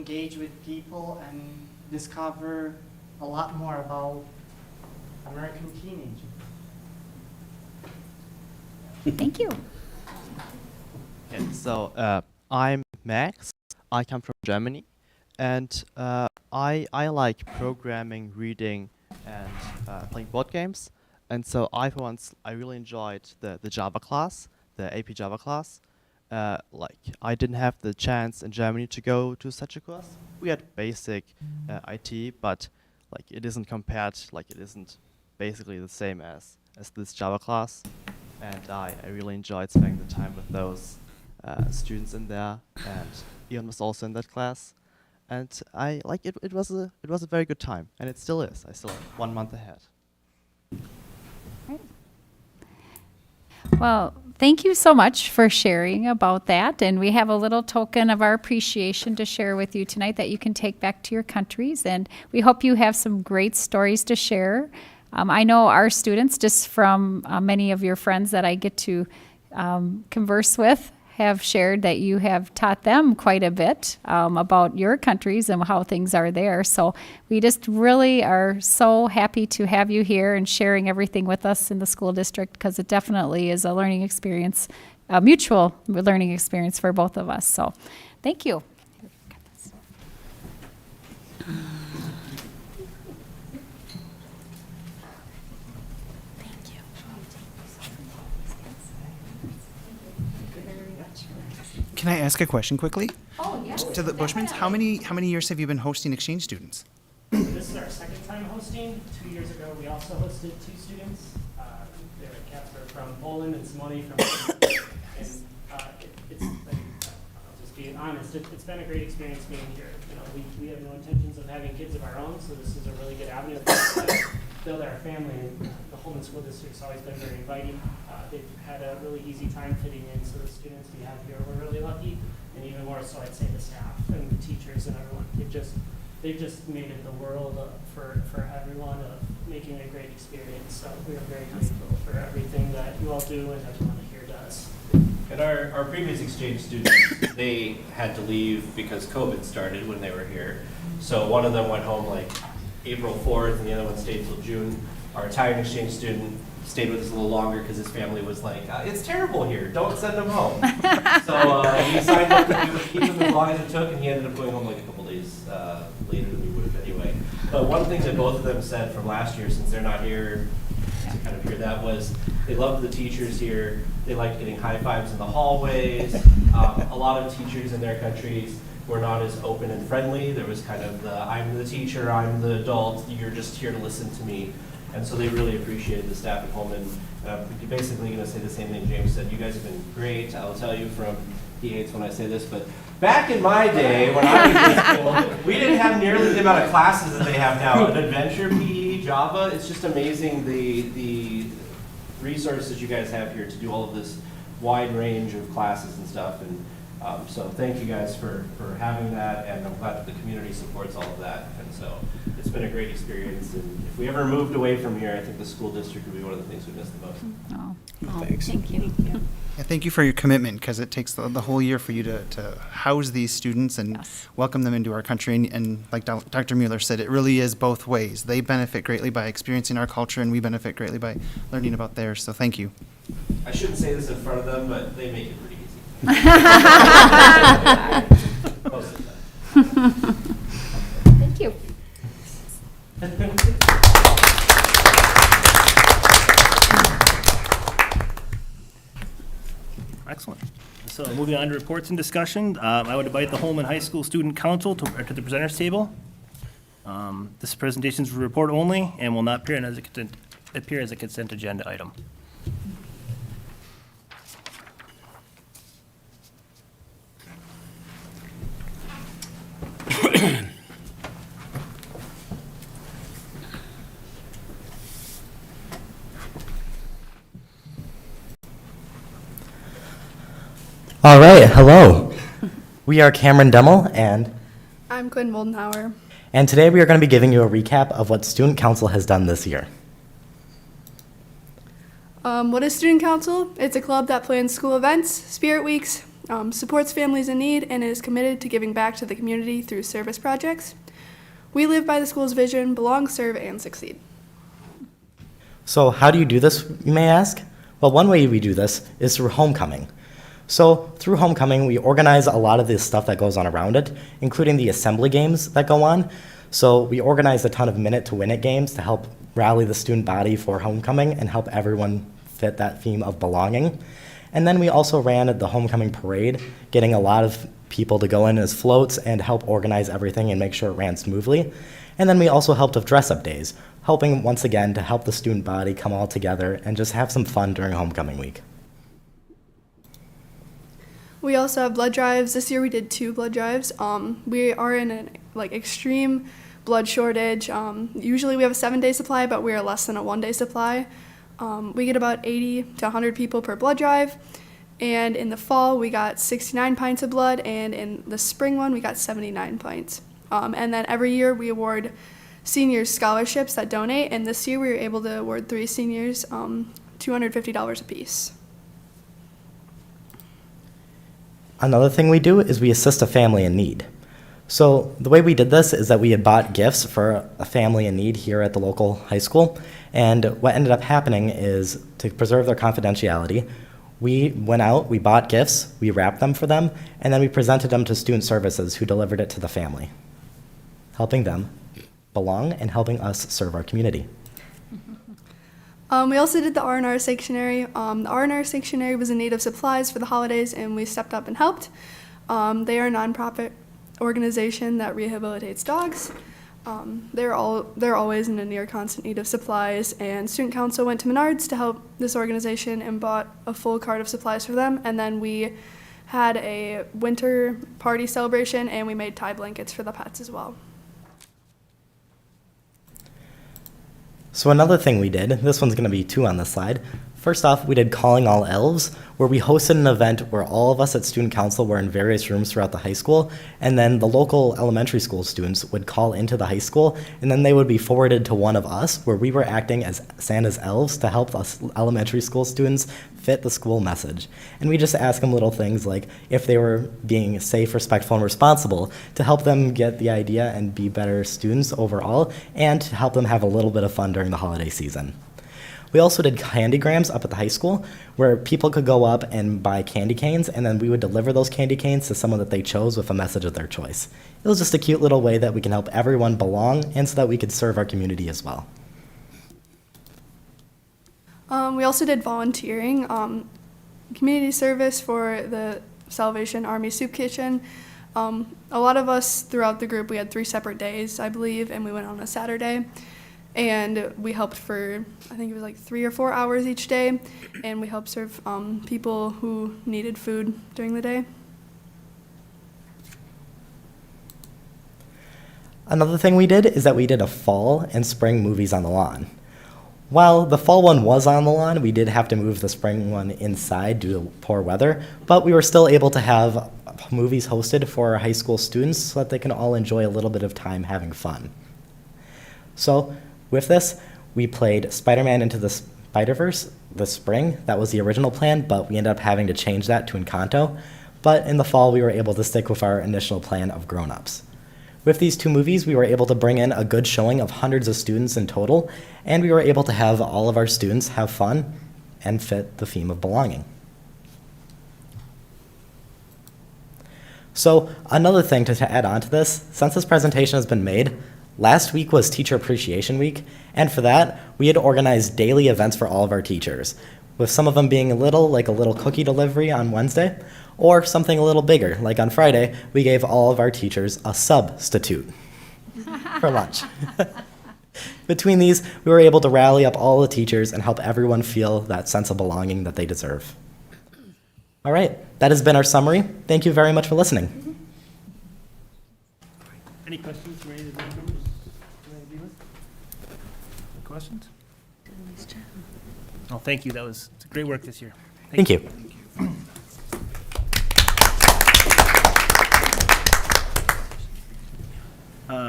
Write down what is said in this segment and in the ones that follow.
engage with people and discover a lot more about American teenagers. Thank you. Okay, so I'm Max. I come from Germany, and I like programming, reading, and playing board games. And so I really enjoyed the Java class, the AP Java class. Like I didn't have the chance in Germany to go to such a course. We had basic IT, but like it isn't basically the same as this Java class. And I really enjoyed spending the time with those students in there, and Ian was also in that class. And I like it. It was a very good time, and it still is. I still have 1 month ahead. Well, thank you so much for sharing about that. And we have a little token of our appreciation to share with you tonight that you can take back to your countries. And we hope you have some great stories to share. I know our students, just from many of your friends that I get to converse with, have shared that you have taught them quite a bit about your countries and how things are there. So we just really are so happy to have you here and sharing everything with us in the school district, because it definitely is a learning experience, a mutual learning experience for both of us. So thank you. Can I ask a question quickly? Oh, yes. To the Bushmans, how many years have you been hosting exchange students? This is our second time hosting. 2 years ago, we also hosted 2 students. They were Casper from Poland and Simone from and it's been, I'll just be honest, it's been a great experience being here. You know, we have no intentions of having kids of our own, so this is a really good avenue for us to build our family. And the Holmen School District's always been very inviting. They've had a really easy time fitting in, so the students we have here, we're really lucky. And even more so, I'd say the staff and the teachers and everyone. They've just made it the world for everyone of making a great experience. So we are very grateful for everything that you all do and everyone here does. And our previous exchange students, they had to leave because COVID started when they were here. So one of them went home like April 4th and the other one stayed till June. Our Italian exchange student stayed with us a little longer because his family was like, it's terrible here, don't send him home. So he signed up that we would keep him as long as it took, and he ended up going home like a couple days later than we would have anyway. But one thing that both of them said from last year, since they're not here to kind of hear that, was they loved the teachers here. They liked getting high fives in the hallways. A lot of teachers in their countries were not as open and friendly. There was kind of the, I'm the teacher, I'm the adult, you're just here to listen to me. And so they really appreciated the staff at Holmen. You're basically going to say the same thing James said. You guys have been great. I'll tell you from, he hates when I say this, but back in my day when I was in school, we didn't have nearly the amount of classes that they have now. An adventure, PE, Java, it's just amazing the resources you guys have here to do all of this wide range of classes and stuff. And so thank you guys for having that, and I'm glad that the community supports all of that. And so it's been a great experience, and if we ever moved away from here, I think the school district would be one of the things we miss the most. Oh, Thanks. thank you. Yeah, thank you for your commitment, because it takes the whole year for you to house these students and Yes. welcome them into our country. And like Dr. Mueller said, it really is both ways. They benefit greatly by experiencing our culture, and we benefit greatly by learning about theirs. So thank you. I shouldn't say this in front of them, but they make it pretty easy. Most of the time. Thank you. Excellent. So moving on to reports and discussion, I would invite the Holmen High School Student Council to the presenters table. This presentation is for report only and will not appear as a consent agenda item. All right, hello. We are Cameron Demmel, and I'm Quinn Moldenhauer. today we are going to be giving you a recap of what Student Council has done this year. What is Student Council? It's a club that plans school events, spirit weeks, supports families in need, and is committed to giving back to the community through service projects. We live by the school's vision: belong, serve, and succeed. So how do you do this, you may ask? Well, one way we do this is through homecoming. So through homecoming, we organize a lot of the stuff that goes on around it, including the assembly games that go on. So we organized a ton of minute-to-win-it games to help rally the student body for homecoming and help everyone fit that theme of belonging. And then we also ran the homecoming parade, getting a lot of people to go in as floats and help organize everything and make sure it ran smoothly. And then we also helped with dress-up days, helping once again to help the student body come all together and just have some fun during homecoming week. We also have blood drives. This year we did 2 blood drives. We are in an extreme blood shortage. Usually we have a 7-day supply, but we are less than a 1-day supply. We get about 80 to 100 people per blood drive. And in the fall, we got 69 pints of blood, and in the spring one, we got 79 pints. And then every year we award seniors scholarships that donate, and this year we were able to award 3 seniors $250 apiece. Another thing we do is we assist a family in need. So the way we did this is that we had bought gifts for a family in need here at the local high school, and what ended up happening is, to preserve their confidentiality, we went out, we bought gifts, we wrapped them for them, and then we presented them to student services who delivered it to the family, helping them belong and helping us serve our community. We also did the R&R Sanctuary. The R&R Sanctuary was in need of supplies for the holidays, and we stepped up and helped. They are a nonprofit organization that rehabilitates dogs. They're always in a near constant need of supplies, and Student Council went to Menards to help this organization and bought a full cart of supplies for them. And then we had a winter party celebration, and we made tie blankets for the pets as well. So another thing we did, this one's going to be 2 on this slide. First off, we did Calling All Elves, where we hosted an event where all of us at Student Council were in various rooms throughout the high school, and then the local elementary school students would call into the high school, and then they would be forwarded to one of us, where we were acting as Santa's elves to help us elementary school students fit the school message. And we just asked them little things like if they were being safe, respectful, and responsible to help them get the idea and be better students overall, and to help them have a little bit of fun during the holiday season. We also did candygrams up at the high school, where people could go up and buy candy canes, and then we would deliver those candy canes to someone that they chose with a message of their choice. It was just a cute little way that we can help everyone belong, and so that we could serve our community as well. We also did volunteering, community service for the Salvation Army Soup Kitchen. A lot of us throughout the group, we had 3 separate days, I believe, and we went on a Saturday. And we helped for, I think it was 3 or 4 hours each day, and we helped serve people who needed food during the day. Another thing we did is that we did a fall and spring movies on the lawn. While the fall one was on the lawn, we did have to move the spring one inside due to poor weather, but we were still able to have movies hosted for our high school students so that they can all enjoy a little bit of time having fun. So with this, we played Spider-Man Into the Spider-Verse this spring. That was the original plan, but we ended up having to change that to Encanto. But in the fall, we were able to stick with our initial plan of grown-ups. With these 2 movies, we were able to bring in a good showing of hundreds of students in total, and we were able to have all of our students have fun and fit the theme of belonging. So another thing to add on to this, since this presentation has been made, last week was Teacher Appreciation Week, and for that, we had organized daily events for all of our teachers, with some of them being a little cookie delivery on Wednesday, or something a little bigger, like on Friday, we gave all of our teachers a substitute for lunch. Between these, we were able to rally up all the teachers and help everyone feel that sense of belonging that they deserve. All right, that has been our summary. Thank you very much for listening. Any questions from any of the board members? Any questions? Oh, thank you. That was great work this year. Thank you.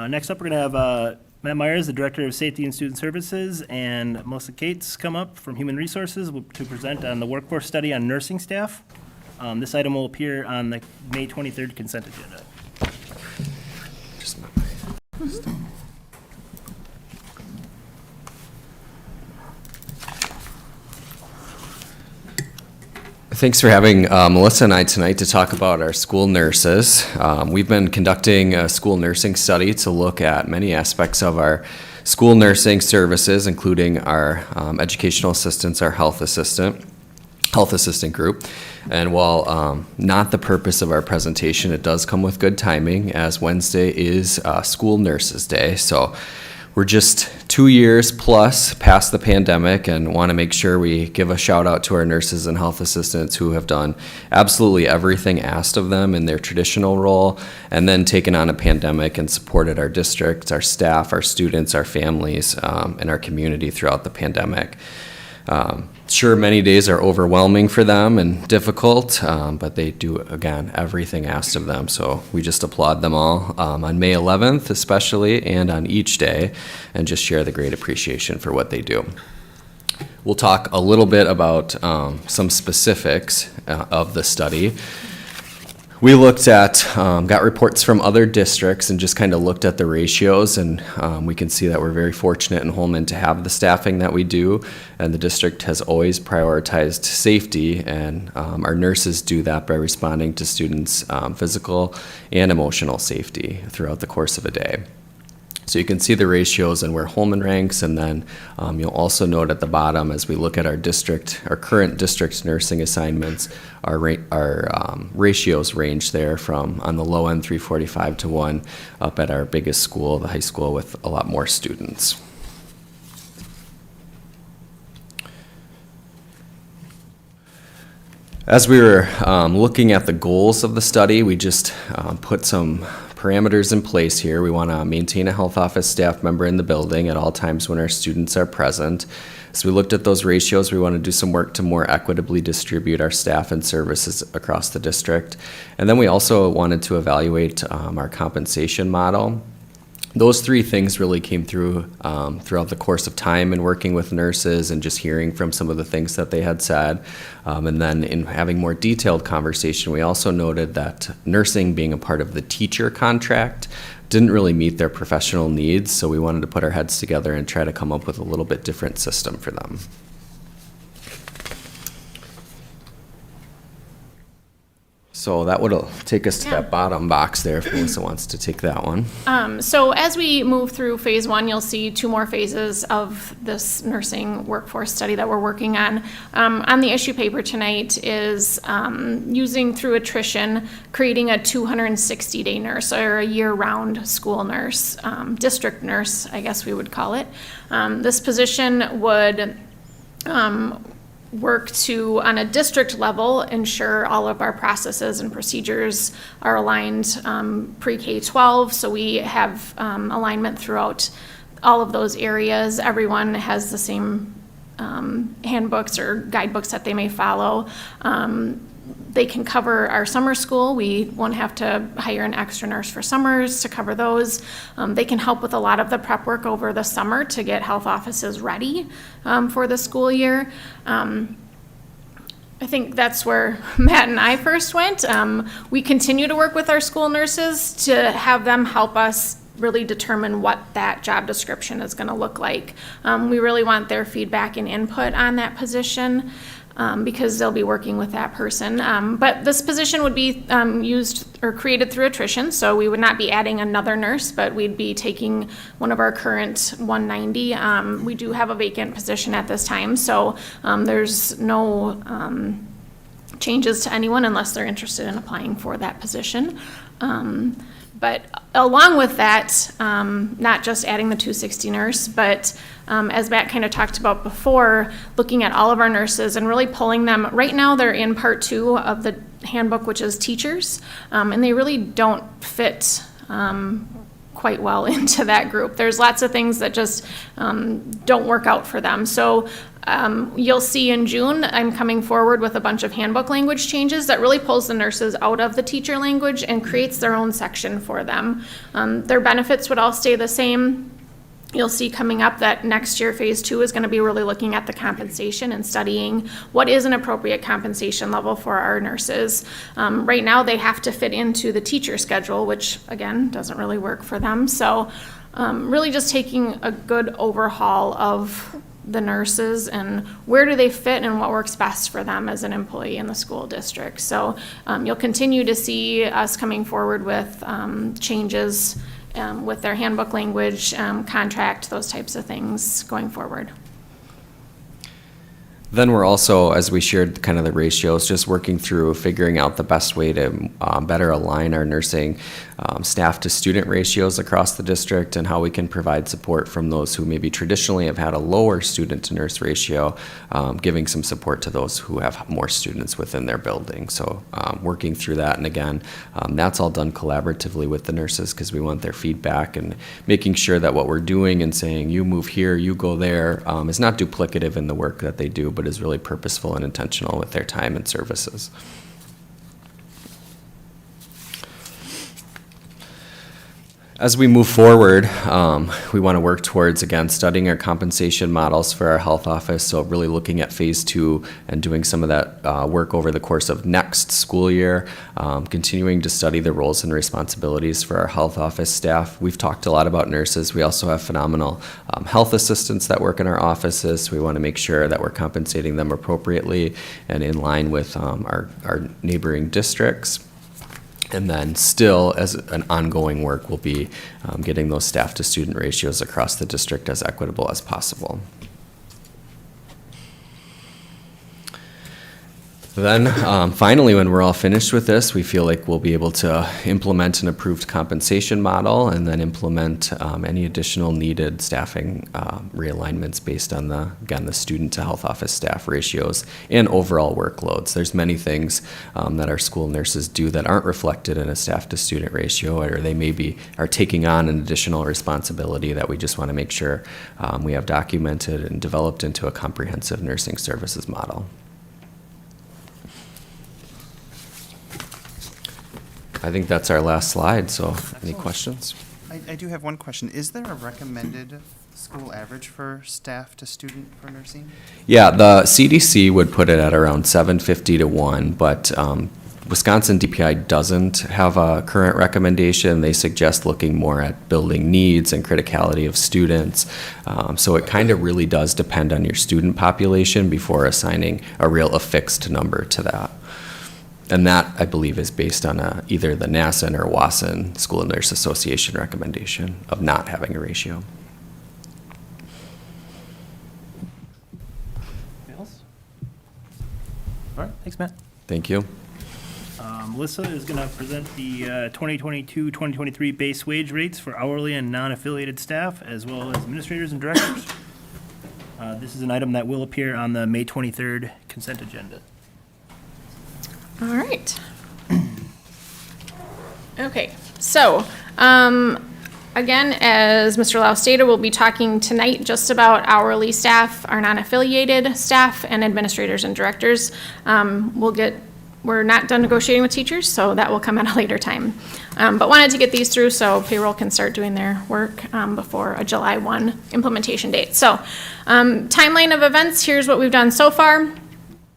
Next up, we're going to have Matt Myers, the Director of Safety and Student Services, and Melissa Cates come up from Human Resources to present on the workforce study on nursing staff. This item will appear on the May 23rd consent agenda. Thanks for having Melissa and I tonight to talk about our school nurses. We've been conducting a school nursing study to look at many aspects of our school nursing services, including our educational assistants, our health assistant group. And while not the purpose of our presentation, it does come with good timing, as Wednesday is School Nurses Day. So we're just 2 years plus past the pandemic and want to make sure we give a shout out to our nurses and health assistants who have done absolutely everything asked of them in their traditional role, and then taken on a pandemic and supported our district, our staff, our students, our families, and our community throughout the pandemic. Sure, many days are overwhelming for them and difficult, but they do, again, everything asked of them. So we just applaud them all on May 11th especially, and on each day, and just share the great appreciation for what they do. We'll talk a little bit about some specifics of the study. We looked at, got reports from other districts and just kind of looked at the ratios, and we can see that we're very fortunate in Holmen to have the staffing that we do, and the district has always prioritized safety, and our nurses do that by responding to students' physical and emotional safety throughout the course of a day. So you can see the ratios and where Holmen ranks, and then you'll also note at the bottom as we look at our current district nursing assignments, our ratios range there from on the low end 345 to 1 up at our biggest school, the high school, with a lot more students. As we were looking at the goals of the study, we just put some parameters in place here. We want to maintain a health office staff member in the building at all times when our students are present. So we looked at those ratios. We want to do some work to more equitably distribute our staff and services across the district. And then we also wanted to evaluate our compensation model. Those three things really came through throughout the course of time in working with nurses and just hearing from some of the things that they had said. And then in having more detailed conversation, we also noted that nursing being a part of the teacher contract didn't really meet their professional needs, so we wanted to put our heads together and try to come up with a little bit different system for them. So that would take us to that bottom box there if Melissa wants to take that one. So as we move through phase one, you'll see 2 more phases of this nursing workforce study that we're working on. On the issue paper tonight is using through attrition, creating a 260-day nurse or a year-round school nurse, district nurse, I guess we would call it. This position would work to, on a district level, ensure all of our processes and procedures are aligned pre-K-12, so we have alignment throughout all of those areas. Everyone has the same handbooks or guidebooks that they may follow. They can cover our summer school. We won't have to hire an extra nurse for summers to cover those. They can help with a lot of the prep work over the summer to get health offices ready for the school year. I think that's where Matt and I first went. We continue to work with our school nurses to have them help us really determine what that job description is going to look like. We really want their feedback and input on that position. Because they'll be working with that person. But this position would be used or created through attrition, so we would not be adding another nurse, but we'd be taking one of our current 190. We do have a vacant position at this time, so there's no changes to anyone unless they're interested in applying for that position. But along with that, not just adding the 260 nurse, but as Matt kind of talked about before, looking at all of our nurses and really pulling them. Right now they're in part 2 of the handbook, which is teachers, and they really don't fit quite well into that group. There's lots of things that just don't work out for them. So you'll see in June, I'm coming forward with a bunch of handbook language changes that really pulls the nurses out of the teacher language and creates their own section for them. Their benefits would all stay the same. You'll see coming up that next year, phase 2 is going to be really looking at the compensation and studying what is an appropriate compensation level for our nurses. Right now, they have to fit into the teacher schedule, which again, doesn't really work for them. So really just taking a good overhaul of the nurses and where do they fit and what works best for them as an employee in the school district. So you'll continue to see us coming forward with changes with their handbook language, contract, those types of things going forward. Then we're also, as we shared kind of the ratios, just working through figuring out the best way to better align our nursing staff to student ratios across the district and how we can provide support from those who maybe traditionally have had a lower student to nurse ratio, giving some support to those who have more students within their building. So working through that, and again, that's all done collaboratively with the nurses because we want their feedback and making sure that what we're doing and saying you move here, you go there, is not duplicative in the work that they do, but is really purposeful and intentional with their time and services. As we move forward, we want to work towards, again, studying our compensation models for our health office, so really looking at phase 2 and doing some of that work over the course of next school year, continuing to study the roles and responsibilities for our health office staff. We've talked a lot about nurses. We also have phenomenal health assistants that work in our offices, so we want to make sure that we're compensating them appropriately and in line with our neighboring districts. And then still, as an ongoing work, will be getting those staff to student ratios across the district as equitable as possible. Then finally, when we're all finished with this, we feel like we'll be able to implement an approved compensation model and then implement any additional needed staffing realignments based on the student to health office staff ratios and overall workloads. There's many things that our school nurses do that aren't reflected in a staff to student ratio, or they maybe are taking on an additional responsibility that we just want to make sure we have documented and developed into a comprehensive nursing services model. I think that's our last slide, so any questions? I do have one question. Is there a recommended school average for staff to student for nursing? Yeah, the CDC would put it at around 750 to 1, but Wisconsin DPI doesn't have a current recommendation. They suggest looking more at building needs and criticality of students. So it kind of really does depend on your student population before assigning a fixed number to that. And that, I believe, is based on either the NASN or WASN School Nurse Association recommendation of not having a ratio. Anything else? All right, thanks, Matt. Thank you. Melissa is going to present the 2022-2023 base wage rates for hourly and non-affiliated staff, as well as administrators and directors. This is an item that will appear on the May 23rd consent agenda. All right. Okay, so again, as Mr. Lau stated, we'll be talking tonight just about hourly staff, our non-affiliated staff, and administrators and directors. We're not done negotiating with teachers, so that will come at a later time. But wanted to get these through so payroll can start doing their work before a July 1 implementation date. So timeline of events, here's what we've done so far.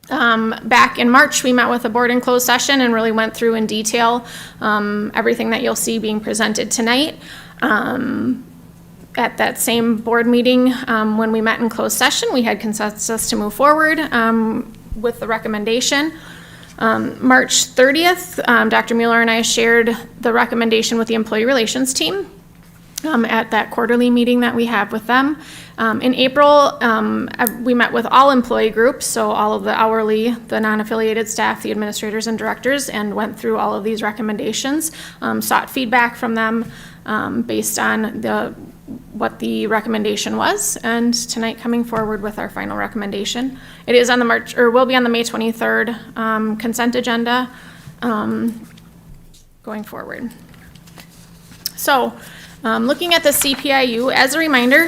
Back in March, we met with the board in closed session and really went through in detail everything that you'll see being presented tonight. At that same board meeting, when we met in closed session, we had consensus to move forward with the recommendation. March 30th, Dr. Mueller and I shared the recommendation with the employee relations team at that quarterly meeting that we have with them. In April, we met with all employee groups, so all of the hourly, the non-affiliated staff, the administrators and directors, and went through all of these recommendations, sought feedback from them based on what the recommendation was, and tonight coming forward with our final recommendation. It is on the will be on the May 23rd consent agenda going forward. So Looking at the CPIU, as a reminder,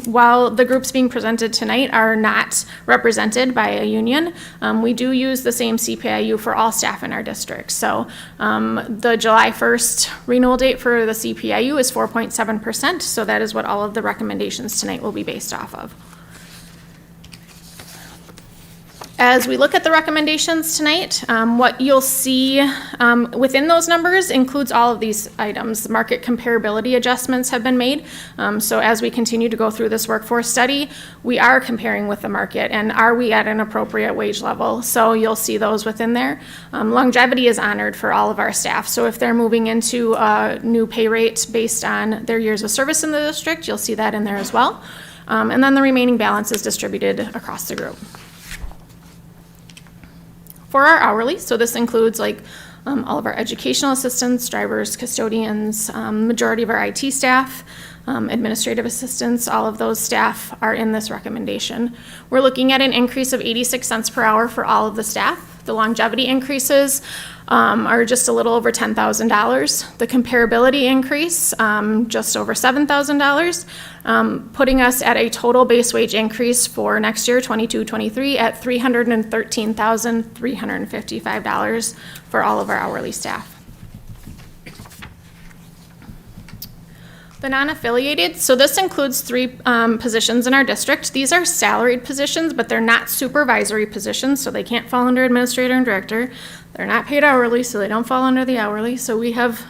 while the groups being presented tonight are not represented by a union, we do use the same CPIU for all staff in our district. So the July 1st renewal date for the CPIU is 4.7%, so that is what all of the recommendations tonight will be based off of. As we look at the recommendations tonight, what you'll see within those numbers includes all of these items. Market comparability adjustments have been made. So as we continue to go through this workforce study, we are comparing with the market and are we at an appropriate wage level? So you'll see those within there. Longevity is honored for all of our staff. So if they're moving into a new pay rate based on their years of service in the district, you'll see that in there as well. And then the remaining balance is distributed across the group. For our hourly, so this includes like all of our educational assistants, drivers, custodians, majority of our IT staff, administrative assistants, all of those staff are in this recommendation. We're looking at an increase of 86 cents per hour for all of the staff. The longevity increases are just a little over $10,000. The comparability increase, just over $7,000, putting us at a total base wage increase for next year, 22-23, at $313,355 for all of our hourly staff. The non-affiliated, so this includes 3 positions in our district. These are salaried positions, but they're not supervisory positions, so they can't fall under administrator and director. They're not paid hourly, so they don't fall under the hourly. So we have,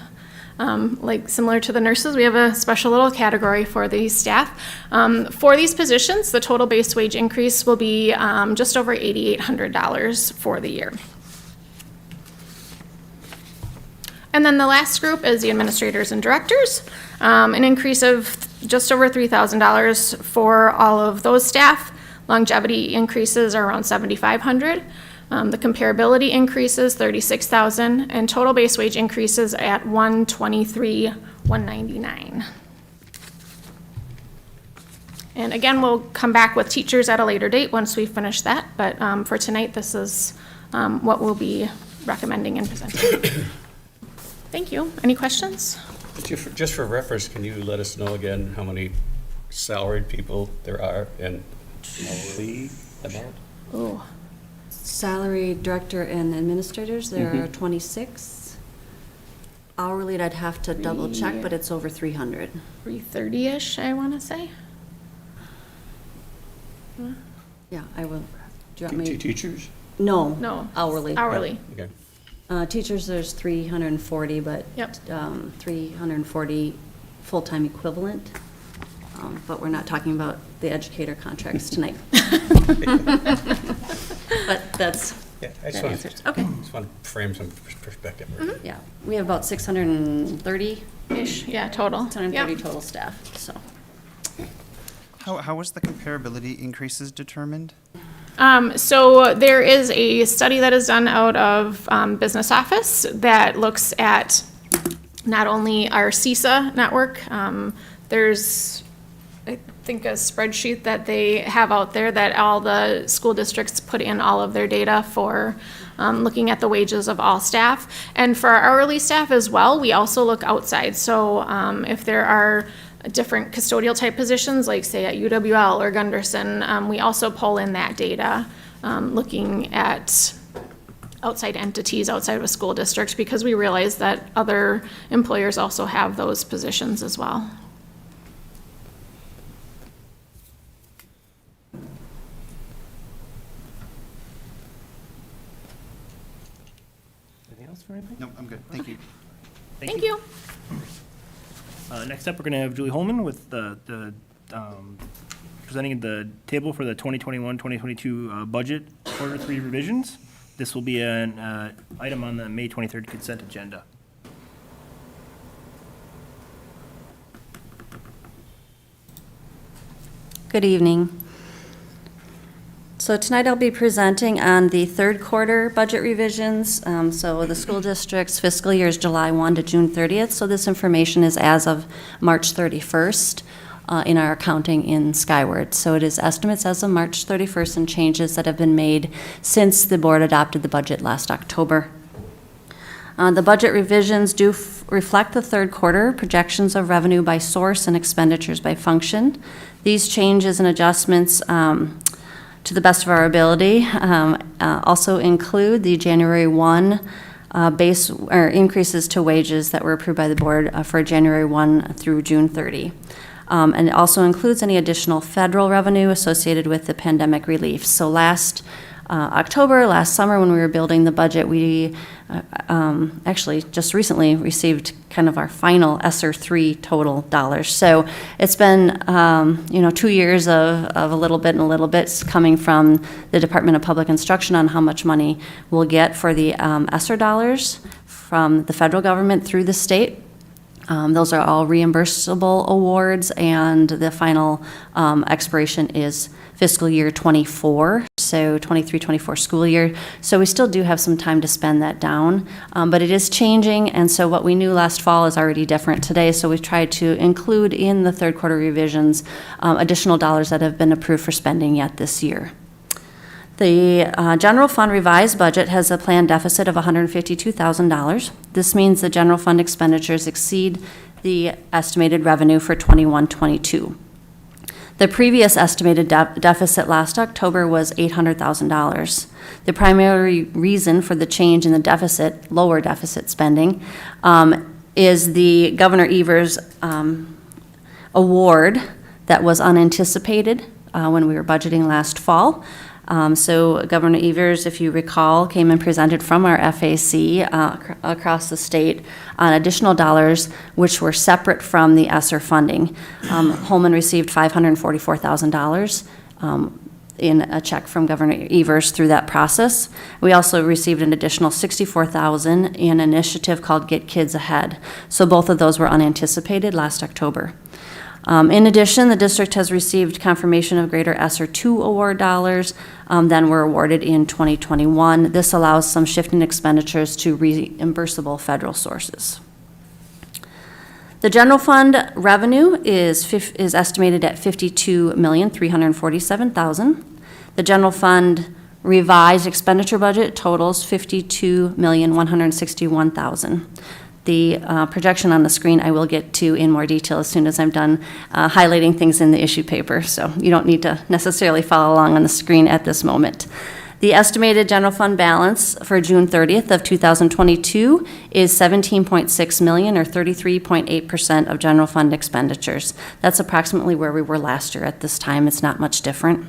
like similar to the nurses, we have a special little category for these staff. For these positions, the total base wage increase will be just over $8,800 for the year. And then the last group is the administrators and directors, an increase of just over $3,000 for all of those staff. Longevity increases are around $7,500. The comparability increases $36,000, and total base wage increases at $123,199. And again, we'll come back with teachers at a later date once we finish that. But for tonight, this is what we'll be recommending and presenting. Thank you. Any questions? Just for reference, can you let us know again how many salaried people there are and hourly amount? Oh, Salary director and administrators, there are 26. Hourly, I'd have to double check, but it's over 300. 330-ish, I want to say. Yeah, I will. Do you want me? Teachers? No. No. Hourly. Hourly. Okay. Teachers, there's 340, but Yep. 340 full-time equivalent. But we're not talking about the educator contracts tonight. But that's, Yeah, I that just answers. want, Okay. just want to frame some perspective. Yeah, we have about 630, Ish, yeah, total. 630 Yep. total staff, so. How was the comparability increases determined? So there is a study that is done out of Business Office that looks at not only our CISA network, there's, I think, a spreadsheet that they have out there that all the school districts put in all of their data for looking at the wages of all staff. And for our hourly staff as well, we also look outside. So if there are different custodial type positions, like say at UWL or Gunderson, we also pull in that data, looking at outside entities outside of a school district, because we realize that other employers also have those positions as well. Anything else for anything? No, I'm good. Thank you. Thank you. Next up, we're going to have Julie Holmen with presenting the table for the 2021-2022 budget quarter 3 revisions. This will be an item on the May 23rd consent agenda. Good evening. So tonight I'll be presenting on the third quarter budget revisions. So the school district's fiscal year is July 1 to June 30th. So this information is as of March 31st in our accounting in Skyward. So it is estimates as of March 31st and changes that have been made since the board adopted the budget last October. The budget revisions do reflect the third quarter projections of revenue by source and expenditures by function. These changes and adjustments, to the best of our ability, also include the January 1 base or increases to wages that were approved by the board for January 1 through June 30. And it also includes any additional federal revenue associated with the pandemic relief. So last summer, when we were building the budget, we actually just recently received kind of our final ESSER 3 total dollars. So it's been, 2 years of a little bit and a little bit coming from the Department of Public Instruction on how much money we'll get for the ESSER dollars from the federal government through the state. Those are all reimbursable awards, and the final expiration is fiscal year 24, so 23-24 school year. So we still do have some time to spend that down, but it is changing, and so what we knew last fall is already different today, so we've tried to include in the third quarter revisions additional dollars that have been approved for spending yet this year. The general fund revised budget has a planned deficit of $152,000. This means the general fund expenditures exceed the estimated revenue for 21-22. The previous estimated deficit last October was $800,000. The primary reason for the change in the deficit, lower deficit spending, is the Governor Evers award that was unanticipated when we were budgeting last fall. So Governor Evers, if you recall, came and presented from our FAC across the state on additional dollars which were separate from the ESSER funding. Holmen received $544,000 in a check from Governor Evers through that process. We also received an additional $64,000 in an initiative called Get Kids Ahead. So both of those were unanticipated last October. In addition, the district has received confirmation of greater ESSER 2 award dollars than were awarded in 2021. This allows some shift in expenditures to reimbursable federal sources. The general fund revenue is estimated at $52,347,000. The general fund revised expenditure budget totals $52,161,000. The projection on the screen I will get to in more detail as soon as I'm done highlighting things in the issue paper, so you don't need to necessarily follow along on the screen at this moment. The estimated general fund balance for June 30th of 2022 is $17.6 million, or 33.8% of general fund expenditures. That's approximately where we were last year at this time. It's not much different.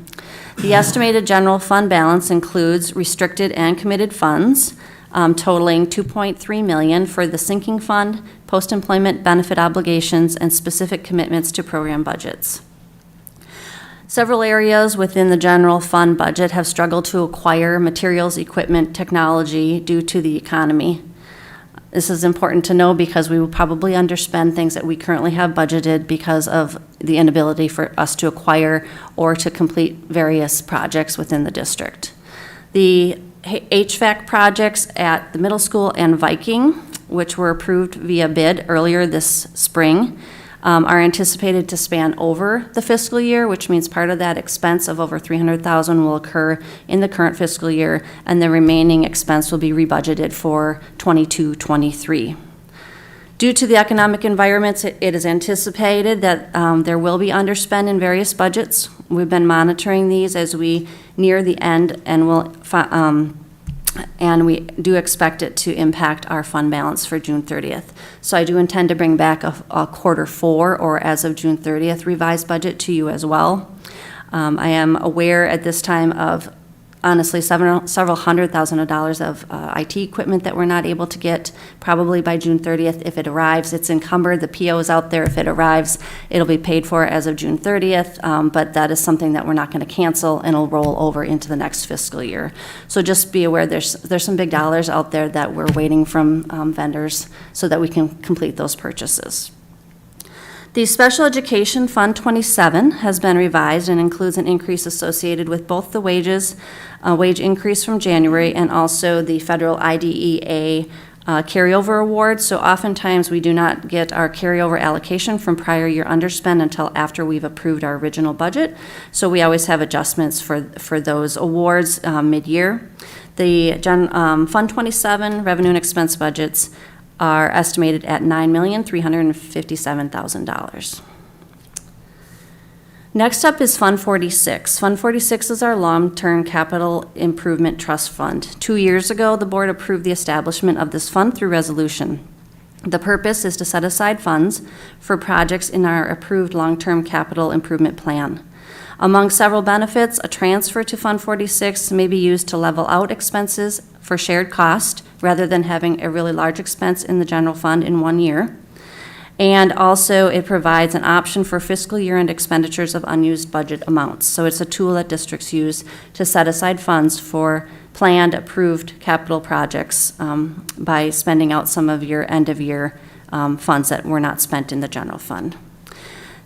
The estimated general fund balance includes restricted and committed funds, totaling $2.3 million for the sinking fund, post-employment benefit obligations, and specific commitments to program budgets. Several areas within the general fund budget have struggled to acquire materials, equipment, technology due to the economy. This is important to know because we will probably underspend things that we currently have budgeted because of the inability for us to acquire or to complete various projects within the district. The HVAC projects at the middle school and Viking, which were approved via bid earlier this spring, are anticipated to span over the fiscal year, which means part of that expense of over $300,000 will occur in the current fiscal year, and the remaining expense will be rebudgeted for 22-23. Due to the economic environments, it is anticipated that there will be underspend in various budgets. We've been monitoring these as we near the end, and we do expect it to impact our fund balance for June 30th. So I do intend to bring back a quarter four, or as of June 30th, revised budget to you as well. I am aware at this time of honestly several $100,000 of IT equipment that we're not able to get probably by June 30th. If it arrives, it's encumbered. The PO is out there. If it arrives, it'll be paid for as of June 30th, but that is something that we're not going to cancel, and it'll roll over into the next fiscal year. So just be aware there's some big dollars out there that we're waiting from vendors so that we can complete those purchases. The Special Education Fund 27 has been revised and includes an increase associated with both the wage increase from January and also the federal IDEA carryover awards. So oftentimes we do not get our carryover allocation from prior year underspend until after we've approved our original budget. So we always have adjustments for those awards mid-year. The Fund 27 revenue and expense budgets are estimated at $9,357,000. Next up is Fund 46. Fund 46 is our long-term capital improvement trust fund. 2 years ago, the board approved the establishment of this fund through resolution. The purpose is to set aside funds for projects in our approved long-term capital improvement plan. Among several benefits, a transfer to Fund 46 may be used to level out expenses for shared cost rather than having a really large expense in the general fund in 1 year. And also, it provides an option for fiscal year-end expenditures of unused budget amounts. So it's a tool that districts use to set aside funds for planned, approved capital projects by spending out some of your end-of-year funds that were not spent in the general fund.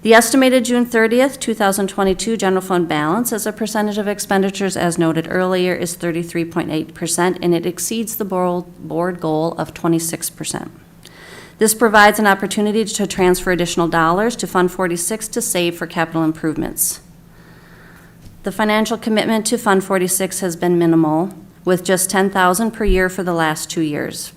The estimated June 30th, 2022 general fund balance as a percentage of expenditures, as noted earlier, is 33.8%, and it exceeds the board goal of 26%. This provides an opportunity to transfer additional dollars to Fund 46 to save for capital improvements. The financial commitment to Fund 46 has been minimal, with just $10,000 per year for the last 2 years.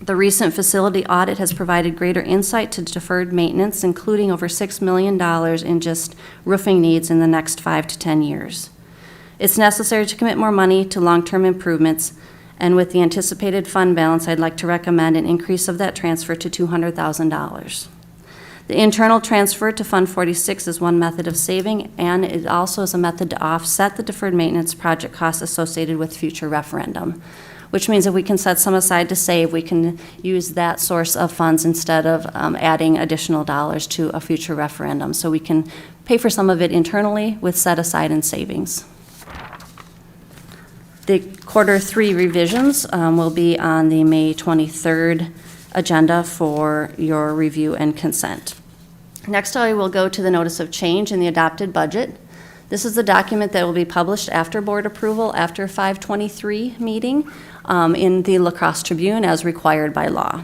The recent facility audit has provided greater insight to deferred maintenance, including over $6 million in just roofing needs in the next 5 to 10 years. It's necessary to commit more money to long-term improvements, and with the anticipated fund balance, I'd like to recommend an increase of that transfer to $200,000. The internal transfer to Fund 46 is one method of saving, and it also is a method to offset the deferred maintenance project costs associated with future referendum, which means if we can set some aside to save, we can use that source of funds instead of adding additional dollars to a future referendum. So we can pay for some of it internally with set aside and savings. The Q3 revisions will be on the May 23rd agenda for your review and consent. Next, I will go to the notice of change in the adopted budget. This is the document that will be published after board approval after 5/23 meeting in the La Crosse Tribune as required by law.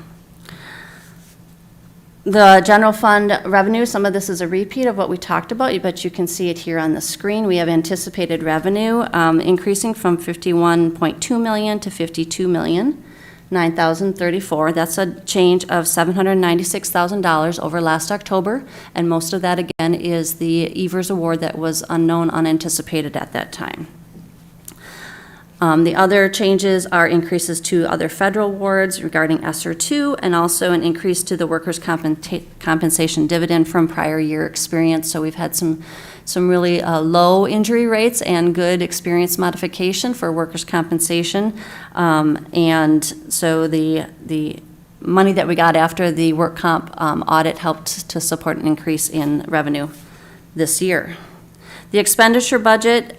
The general fund revenue, some of this is a repeat of what we talked about, but you can see it here on the screen. We have anticipated revenue increasing from $51.2 million to $52,009,034. That's a change of $796,000 over last October, and most of that, again, is the Evers Award that was unknown, unanticipated at that time. The other changes are increases to other federal awards regarding ESSER 2, and also an increase to the workers' compensation dividend from prior year experience. So we've had some really low injury rates and good experience modification for workers' compensation. And so the money that we got after the work comp audit helped to support an increase in revenue this year. The expenditure budget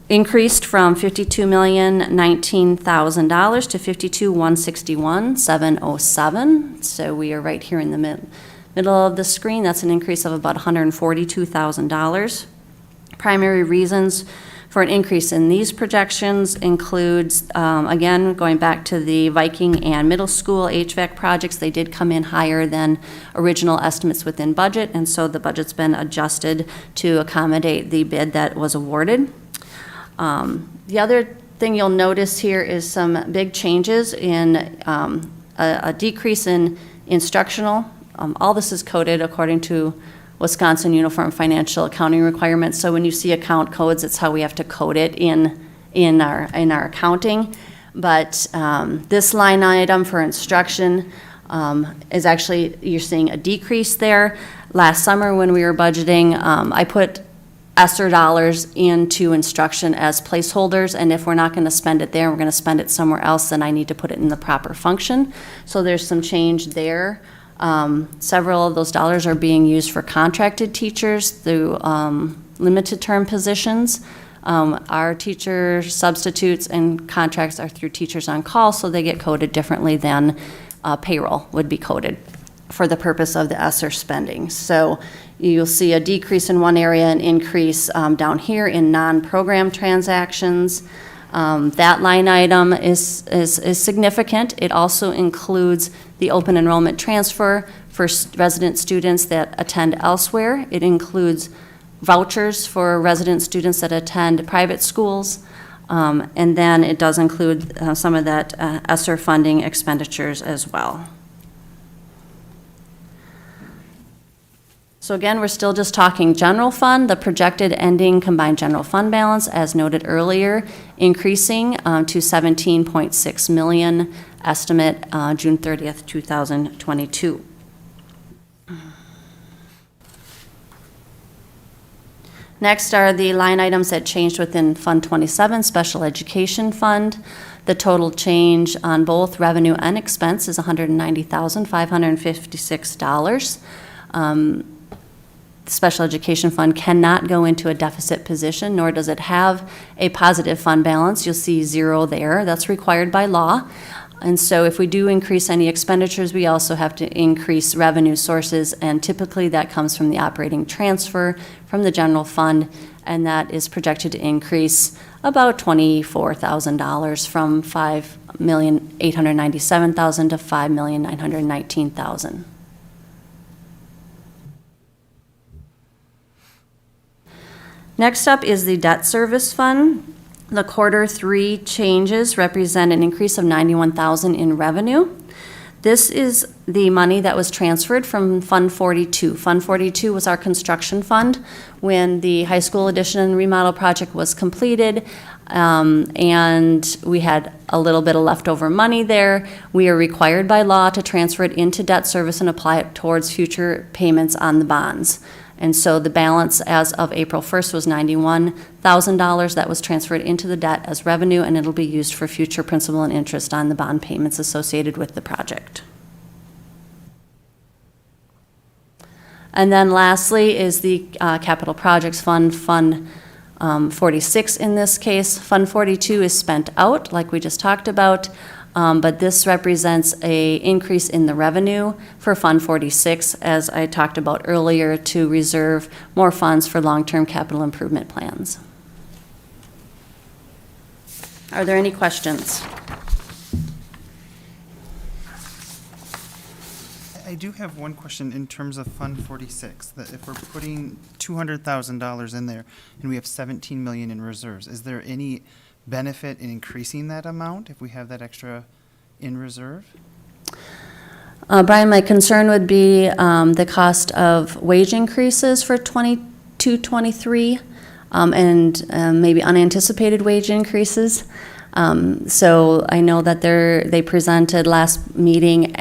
increased from $52,019,000 to $52,161,707. So we are right here in the middle of the screen. That's an increase of about $142,000. Primary reasons for an increase in these projections includes, again, going back to the Viking and middle school HVAC projects, they did come in higher than original estimates within budget, and so the budget's been adjusted to accommodate the bid that was awarded. The other thing you'll notice here is some big changes in a decrease in instructional. All this is coded according to Wisconsin Uniform Financial Accounting Requirements. So when you see account codes, it's how we have to code it in our accounting. But this line item for instruction is actually, you're seeing a decrease there. Last summer when we were budgeting, I put ESSER dollars into instruction as placeholders, and if we're not going to spend it there, we're going to spend it somewhere else, then I need to put it in the proper function. So there's some change there. Several of those dollars are being used for contracted teachers through limited term positions. Our teacher substitutes and contracts are through teachers on call, so they get coded differently than payroll would be coded for the purpose of the ESSER spending. So you'll see a decrease in one area and increase down here in non-program transactions. That line item is significant. It also includes the open enrollment transfer for resident students that attend elsewhere. It includes vouchers for resident students that attend private schools. And then it does include some of that ESSER funding expenditures as well. So again, we're still just talking general fund. The projected ending combined general fund balance, as noted earlier, increasing to 17.6 million, estimate June 30th, 2022. Next are the line items that changed within Fund 27, Special Education Fund. The total change on both revenue and expense is $190,556. The Special Education Fund cannot go into a deficit position, nor does it have a positive fund balance. You'll see zero there. That's required by law. And so if we do increase any expenditures, we also have to increase revenue sources, and typically that comes from the operating transfer from the general fund, and that is projected to increase about $24,000 from $5,897,000 to $5,919,000. Next up is the debt service fund. The Q3 changes represent an increase of $91,000 in revenue. This is the money that was transferred from Fund 42. Fund 42 was our construction fund when the high school addition and remodel project was completed, and we had a little bit of leftover money there. We are required by law to transfer it into debt service and apply it towards future payments on the bonds. And so the balance as of April 1st was $91,000 that was transferred into the debt as revenue, and it'll be used for future principal and interest on the bond payments associated with the project. And then lastly is the Capital Projects Fund, Fund 46 in this case. Fund 42 is spent out, like we just talked about. But this represents a increase in the revenue for Fund 46, as I talked about earlier, to reserve more funds for long-term capital improvement plans. Are there any questions? I do have one question in terms of Fund 46, that if we're putting $200,000 in there and we have 17 million in reserves, is there any benefit in increasing that amount if we have that extra in reserve? Brian, my concern would be the cost of wage increases for 22-23 and maybe unanticipated wage increases. So I know that they presented last meeting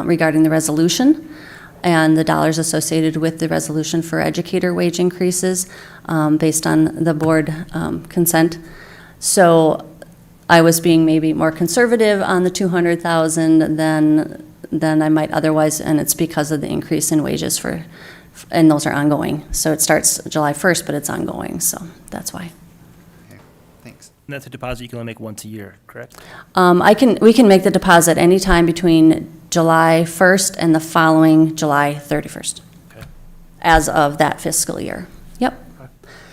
regarding the resolution and the dollars associated with the resolution for educator wage increases based on the board consent. So I was being maybe more conservative on the 200,000 than I might otherwise, and it's because of the increase in wages and those are ongoing. So it starts July 1st, but it's ongoing, so that's why. Okay, thanks. And that's a deposit you can only make once a year, correct? We can make the deposit anytime between July 1st and the following July 31st, Okay. as of that fiscal year. Yep.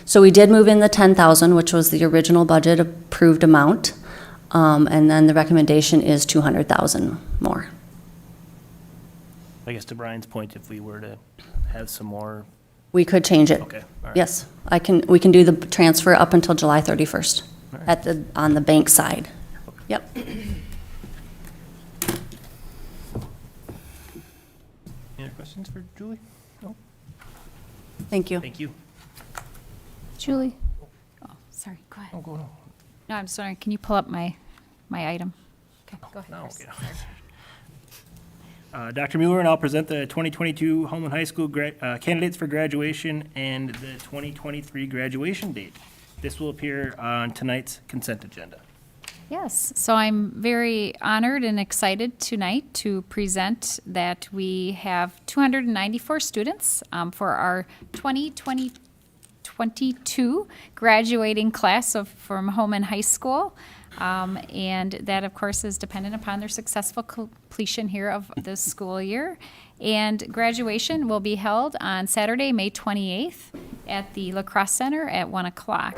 So we did move in the 10,000, which was the original budget approved amount, and then the recommendation is 200,000 more. I guess to Brian's point, if we were to have some more, We could change it. okay, all right. Yes, we can do the transfer up until July 31st All right. on the bank side. Yep. Any other questions for Julie? No? Thank you. Thank you. Julie? Oh, sorry, go ahead. Oh, go on. No, I'm sorry, can you pull up my item? Okay, go ahead. No, Chris. okay. Dr. Mueller, and I'll present the 2022 Holmen High School candidates for graduation and the 2023 graduation date. This will appear on tonight's consent agenda. Yes, so I'm very honored and excited tonight to present that we have 294 students for our 2022 graduating class from Holmen High School. And that, of course, is dependent upon their successful completion here of this school year. And graduation will be held on Saturday, May 28th at the Lacrosse Center at 1 o'clock.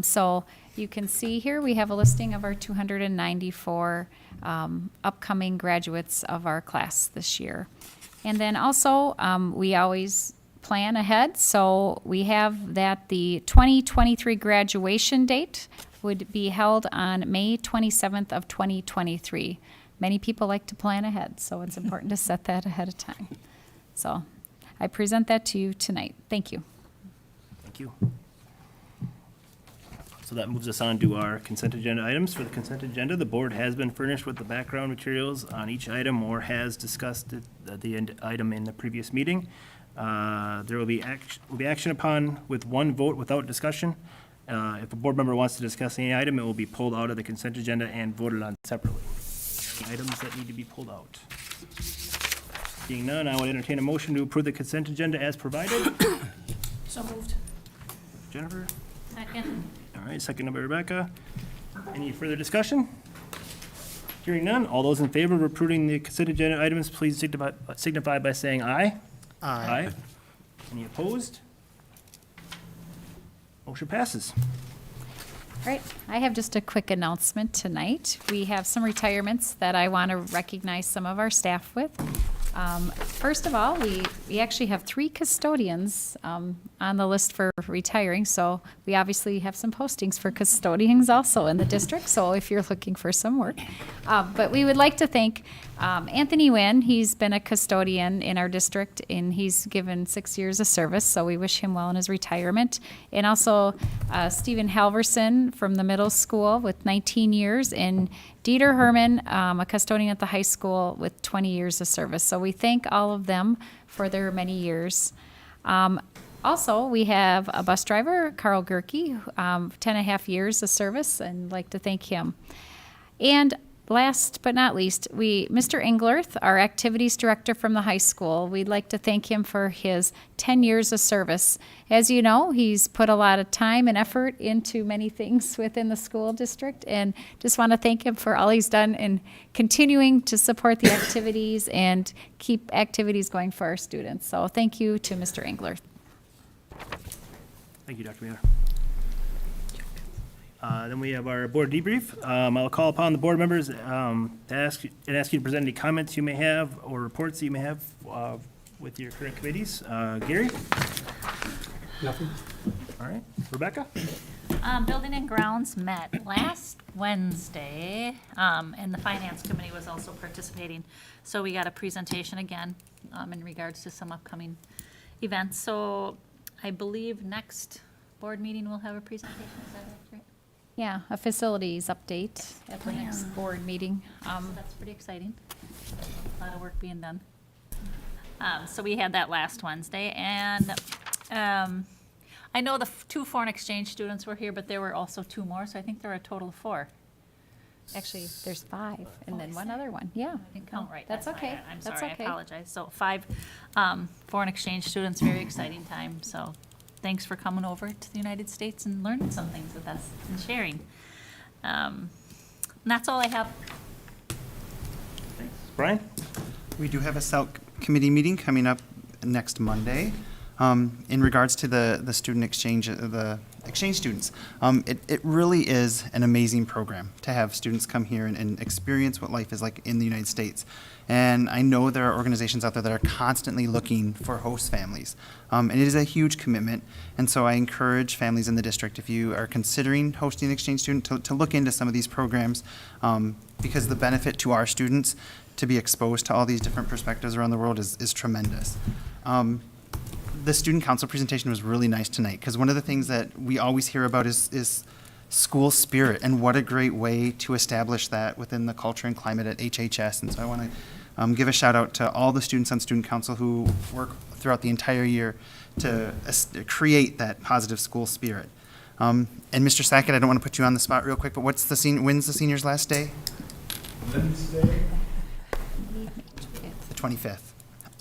So you can see here, we have a listing of our 294 upcoming graduates of our class this year. And then also, we always plan ahead, so we have that the 2023 graduation date would be held on May 27th of 2023. Many people like to plan ahead, so it's important to set that ahead of time. So I present that to you tonight. Thank you. Thank you. So that moves us on to our consent agenda items. For the consent agenda, the board has been furnished with the background materials on each item or has discussed the item in the previous meeting. There will be action upon with one vote without discussion. If a board member wants to discuss any item, it will be pulled out of the consent agenda and voted on separately. Any items that need to be pulled out? Seeing none, I would entertain a motion to approve the consent agenda as provided. So moved. Jennifer? Second. All right, second by Rebecca. Any further discussion? Hearing none, all those in favor of approving the consent agenda items, please signify by saying aye. Aye. Any opposed? Motion passes. All right, I have just a quick announcement tonight. We have some retirements that I want to recognize some of our staff with. First of all, we actually have 3 custodians on the list for retiring, so we obviously have some postings for custodians also in the district, so if you're looking for some work. But we would like to thank Anthony Wynn. He's been a custodian in our district, and he's given 6 years of service, so we wish him well in his retirement. And also Stephen Halverson from the middle school with 19 years, and Dieter Herman, a custodian at the high school with 20 years of service. So we thank all of them for their many years. Also, we have a bus driver, Carl Gerke, 10 and a half years of service, and like to thank him. And last but not least, Mr. Englerth, our activities director from the high school, we'd like to thank him for his 10 years of service. As you know, he's put a lot of time and effort into many things within the school district, and just want to thank him for all he's done in continuing to support the activities and keep activities going for our students. So thank you to Mr. Englerth. Thank you, Dr. Mueller. Then we have our board debrief. I'll call upon the board members to ask you to present any comments you may have or reports that you may have with your current committees. Gary? Nothing. All right. Rebecca? Building and Grounds met last Wednesday, and the Finance Committee was also participating. So we got a presentation again in regards to some upcoming events. So I believe next board meeting we'll have a presentation. Is that accurate? Yeah, a facilities update at the next board meeting. So that's pretty exciting. A lot of work being done. So we had that last Wednesday, and I know the 2 foreign exchange students were here, but there were also 2 more, so I think there were a total of 4. Actually, there's 5, and then one other one. Yeah. I didn't count right. That's my okay. bad. I'm That's sorry, okay. I apologize. So 5 foreign exchange students, very exciting time. So thanks for coming over to the United States and learning some things with us and sharing. And that's all I have. Thanks. Brian? We do have a CELC committee meeting coming up next Monday. In regards to the student exchange, the exchange students, it really is an amazing program to have students come here and experience what life is like in the United States. And I know there are organizations out there that are constantly looking for host families. And it is a huge commitment. And so I encourage families in the district, if you are considering hosting an exchange student, to look into some of these programs, because the benefit to our students to be exposed to all these different perspectives around the world is tremendous. The student council presentation was really nice tonight, because one of the things that we always hear about is school spirit, and what a great way to establish that within the culture and climate at HHS. And so I want to give a shout out to all the students on student council who work throughout the entire year to create that positive school spirit. And Mr. Sackett, I don't want to put you on the spot real quick, but when's the seniors' last day? Wednesday. The 25th.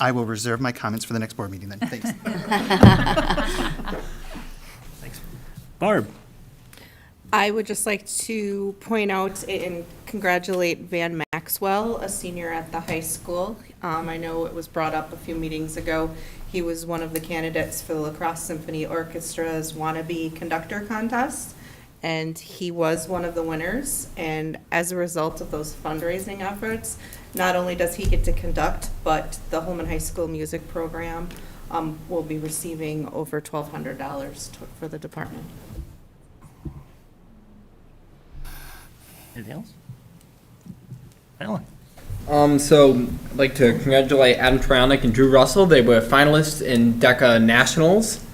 I will reserve my comments for the next board meeting then. Thanks. Thanks. Barb? I would just like to point out and congratulate Van Maxwell, a senior at the high school. I know it was brought up a few meetings ago. He was one of the candidates for the La Crosse Symphony Orchestra's wannabe conductor contest, and he was one of the winners. And as a result of those fundraising efforts, not only does he get to conduct, but the Holmen High School music program will be receiving over $1,200 for the department. Anything else? Alan? So I'd like to congratulate Adam Tronic and Drew Russell. They were finalists in DECA Nationals.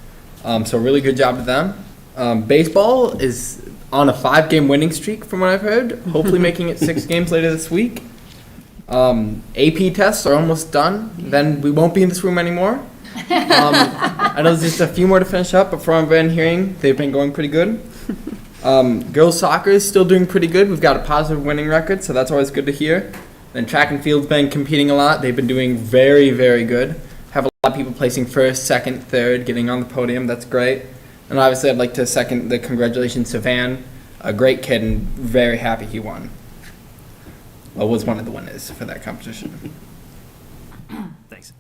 So really good job to them. Baseball is on a 5-game winning streak from what I've heard, hopefully making it 6 games later this week. AP tests are almost done. Then we won't be in this room anymore. I know there's just a few more to finish up, but from what I've been hearing, they've been going pretty good. Girls soccer is still doing pretty good. We've got a positive winning record, so that's always good to hear. Then track and field's been competing a lot. They've been doing very, very good. Have a lot of people placing first, second, third, getting on the podium. That's great. And obviously, I'd like to second the congratulations to Van, a great kid, and very happy he won. Well, was one of the winners for that competition. Thanks.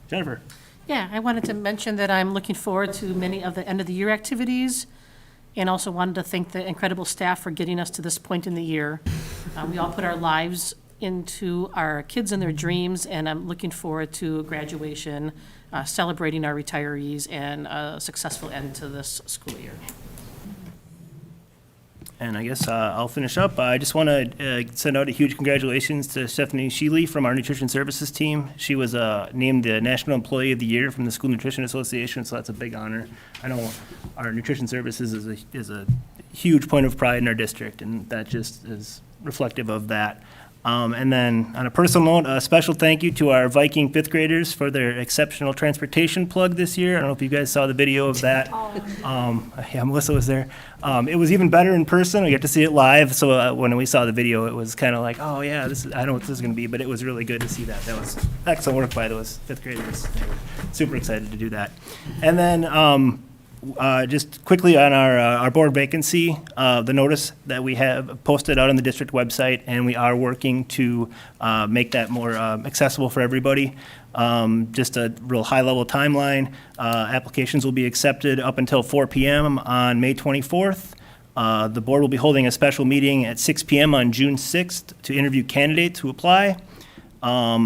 Jennifer? Yeah, I wanted to mention that I'm looking forward to many of the end-of-the-year activities, and also wanted to thank the incredible staff for getting us to this point in the year. We all put our lives into our kids and their dreams, and I'm looking forward to graduation, celebrating our retirees, and a successful end to this school year. And I guess I'll finish up. I just want to send out a huge congratulations to Stephanie Sheely from our Nutrition Services team. She was named the National Employee of the Year from the School Nutrition Association, so that's a big honor. I know our Nutrition Services is a huge point of pride in our district, and that just is reflective of that. And then, on a personal note, a special thank you to our Viking 5th graders for their exceptional transportation plug this year. I don't know if you guys saw the video of that. Yeah, Melissa was there. It was even better in person. We got to see it live. So when we saw the video, it was kind of like, oh yeah, I know what this is going to be. But it was really good to see that. That was excellent work by those 5th graders. They were super excited to do that. And then just quickly on our board vacancy, the notice that we have posted out on the district website, and we are working to make that more accessible for everybody. Just a real high-level timeline. Applications will be accepted up until 4 p.m. on May 24th. The board will be holding a special meeting at 6 p.m. on June 6th to interview candidates who apply. A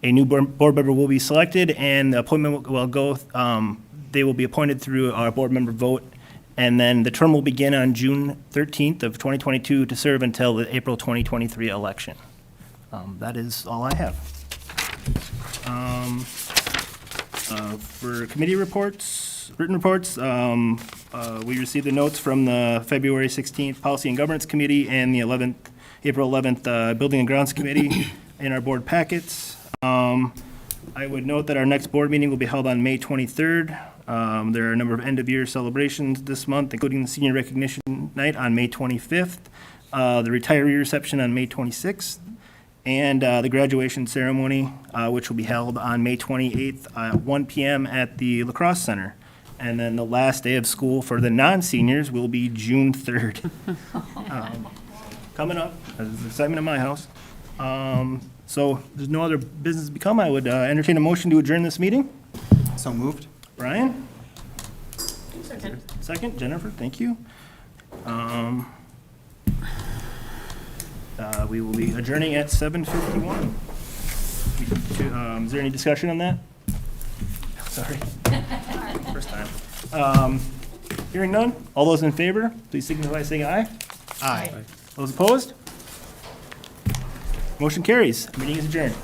new board member will be selected, and the appointment will go. They will be appointed through our board member vote, and then the term will begin on June 13th of 2022 to serve until the April 2023 election. That is all I have. For committee reports, written reports, we received the notes from the February 16th Policy and Governance Committee and the April 11th Building and Grounds Committee in our board packets. I would note that our next board meeting will be held on May 23rd. There are a number of end-of-year celebrations this month, including the Senior Recognition Night on May 25th, the Retiree Reception on May 26th, and the graduation ceremony, which will be held on May 28th at 1 p.m. at the Lacrosse Center. And then the last day of school for the non-seniors will be June 3rd. Coming up, there's excitement in my house. So if there's no other business to become, I would entertain a motion to adjourn this meeting. So moved. Brian? Second. Second, Jennifer, thank you. We will be adjourning at 7:51. Is there any discussion on that? Sorry. First time. Hearing none, all those in favor, please signify by saying aye. Aye. Those opposed? Motion carries. Meeting is adjourned.